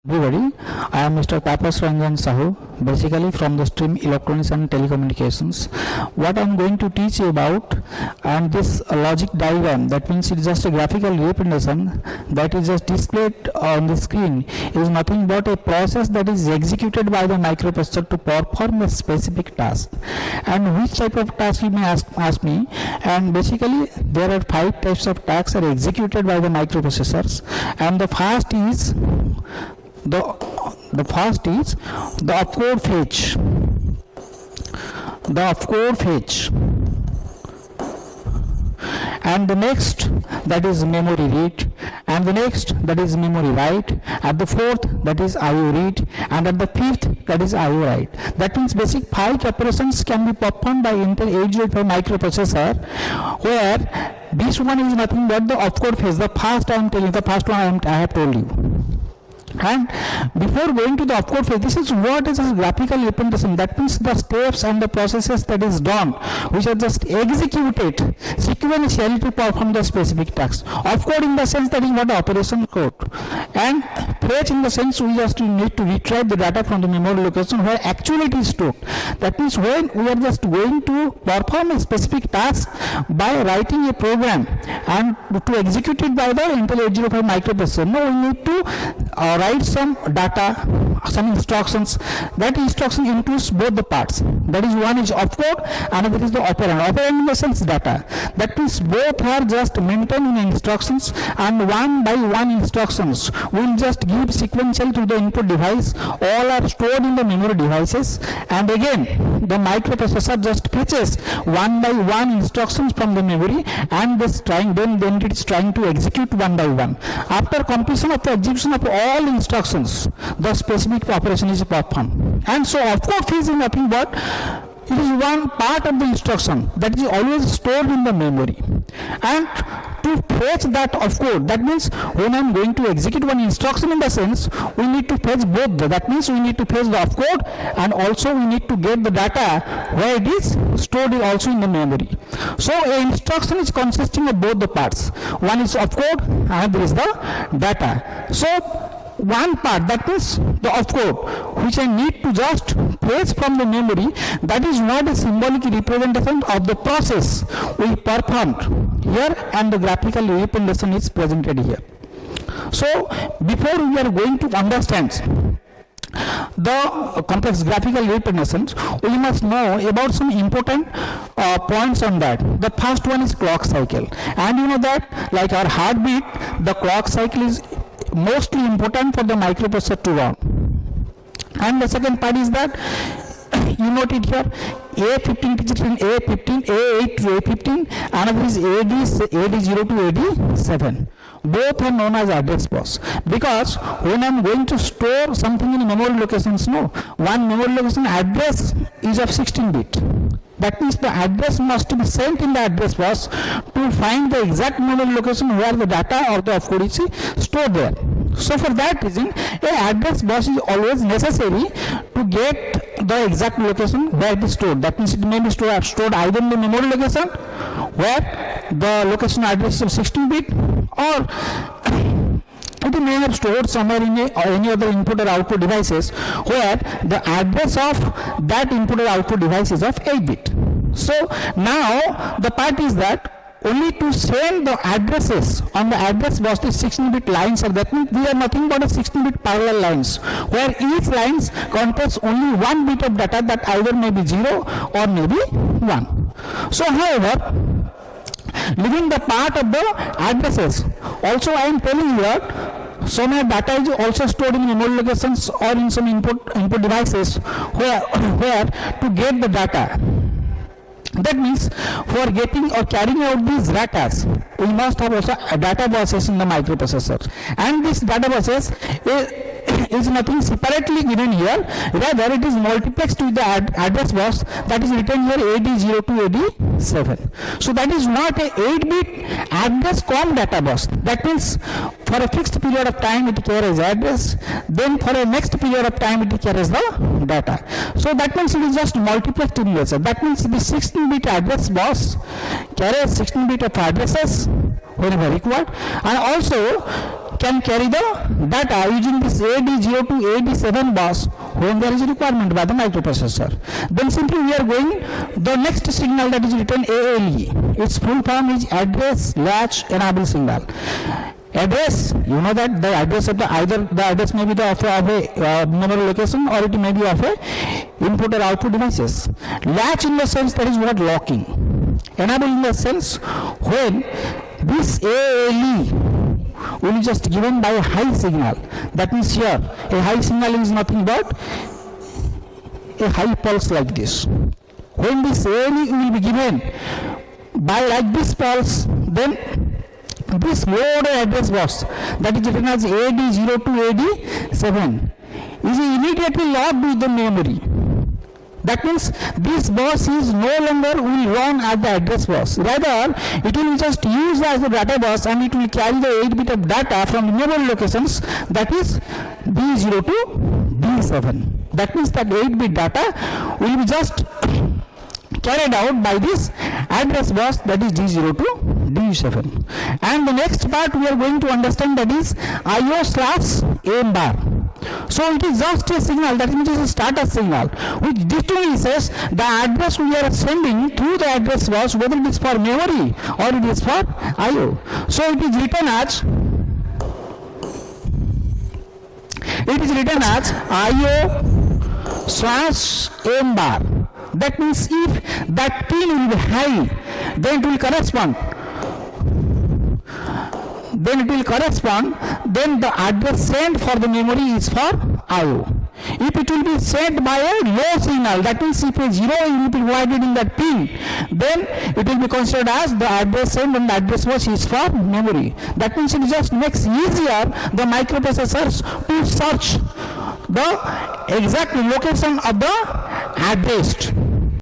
Everybody, I am Mr. Tapas Ranjan Sahu, basically from the stream Electronics and Telecommunications. What I am going to teach you about, and this logic diagram, that means it is just a graphical representation that is just displayed on the screen, is nothing but a process that is executed by the microprocessor to perform a specific task. And which type of task you may ask me, and basically there are 5 types of tasks are executed by the microprocessors, and the first is the opcode fetch. And the next, that is memory read, and the next, that is memory write, at the fourth, that is IO read, and at the fifth, that is IO write. That means basic 5 operations can be performed by Intel 805 microprocessor, where this one is nothing but the opcode phase. The first one I have told you. And before going to the opcode phase, this is what is a graphical representation. That means the steps and the processes that is done, which are just executed sequentially to perform the specific task. Opcode in the sense that is what the operation code, and fetch in the sense we just need to retrieve the data from the memory location where actually it is stored. That means when we are just going to perform a specific task by writing a program and to execute it by the Intel 805 microprocessor, no, we need to write some data, some instructions. That instruction includes both the parts. That is, one is opcode, another is the operand. Operand in the sense data. That means both are just maintained in instructions, and one by one instructions will just give sequential to the input device. All are stored in the memory devices, and again the microprocessor just fetches one by one instructions from the memory, and then it is trying to execute one by one. After completion of the execution of all instructions, the specific operation is performed. And so opcode phase is nothing but it is one part of the instruction that is always stored in the memory. And to fetch that opcode, that means when I am going to execute one instruction, in the sense we need to fetch both. That means we need to fetch the opcode, and also we need to get the data where it is stored also in the memory. So an instruction is consisting of both the parts. One is opcode, another is the data. So one part, that is the opcode, which I need to just fetch from the memory, that is what a symbolic representation of the process we performed here, and the graphical representation is presented here. So before we are going to understand the complex graphical representations, we must know about some important points on that. The first one is clock cycle, and you know that like our heartbeat, the clock cycle is mostly important for the microprocessor to run. And the second part is that you note it here, A15 is written A15, A8 to A15, another is AD0 to AD7. Both are known as address bus, because when I am going to store something in memory locations, no, one memory location address is of 16-bit. That means the address must be sent in the address bus to find the exact memory location where the data or the opcode is stored there. So for that reason, a address bus is always necessary to get the exact location where it is stored. That means it may be stored either in the memory location where the location address is 16-bit, or it may have stored somewhere in any other input or output devices where the address of that input or output device is of 8-bit. So now the part is that only to send the addresses on the address bus to 16-bit lines, or that means we are nothing but a 16-bit parallel lines, where each lines contains only 1 bit of data that either may be 0 or maybe 1. So however, leaving the part of the addresses, also I am telling you that so my data is also stored in memory locations or in some input devices where to get the data. That means for getting or carrying out these datas, we must have also a data buses in the microprocessor, and this data buses is nothing separately given here, rather it is multiplexed with the address bus that is written here AD0 to AD7. So that is not a 8-bit address com data bus. That means for a fixed period of time it carries address, then for a next period of time it carries the data. So that means it is just multiplexed in nature. That means the 16-bit address bus carries 16-bit of addresses whenever required, and also can carry the data using this AD0 to AD7 bus when there is a requirement by the microprocessor. Then simply we are going the next signal that is written ALE. Its full form is address latch enable signal. Address, you know that the address of the either the address may be the of a memory location, or it may be of a input or output devices. Latch in the sense that is what locking. Enable in the sense when this ALE will be just given by a high signal. That means here a high signal is nothing but a high pulse like this. When this ALE will be given by like this pulse, then this load address bus that is written as AD0 to AD7 is immediately locked with the memory. That means this bus is no longer will run as the address bus. Rather, it will just use as the data bus, and it will carry the 8 bit of data from the memory locations, that is D0 to D7. That means that 8 bit data will be just carried out by this address bus, that is D0 to D7. And the next part we are going to understand, that is IO/M bar. So it is just a signal, that means it is a starter signal, which literally says the address we are sending through the address bus, whether it is for memory or it is for IO. So it is written as IO/M bar. That means if that pin will be high, then it will correspond. Then the address sent for the memory is for IO. If it will be sent by a low signal, that means if a 0 will be provided in that pin, then it will be considered as the address sent and the address bus is for memory. That means it just makes easier the microprocessors to search the exact location of the address.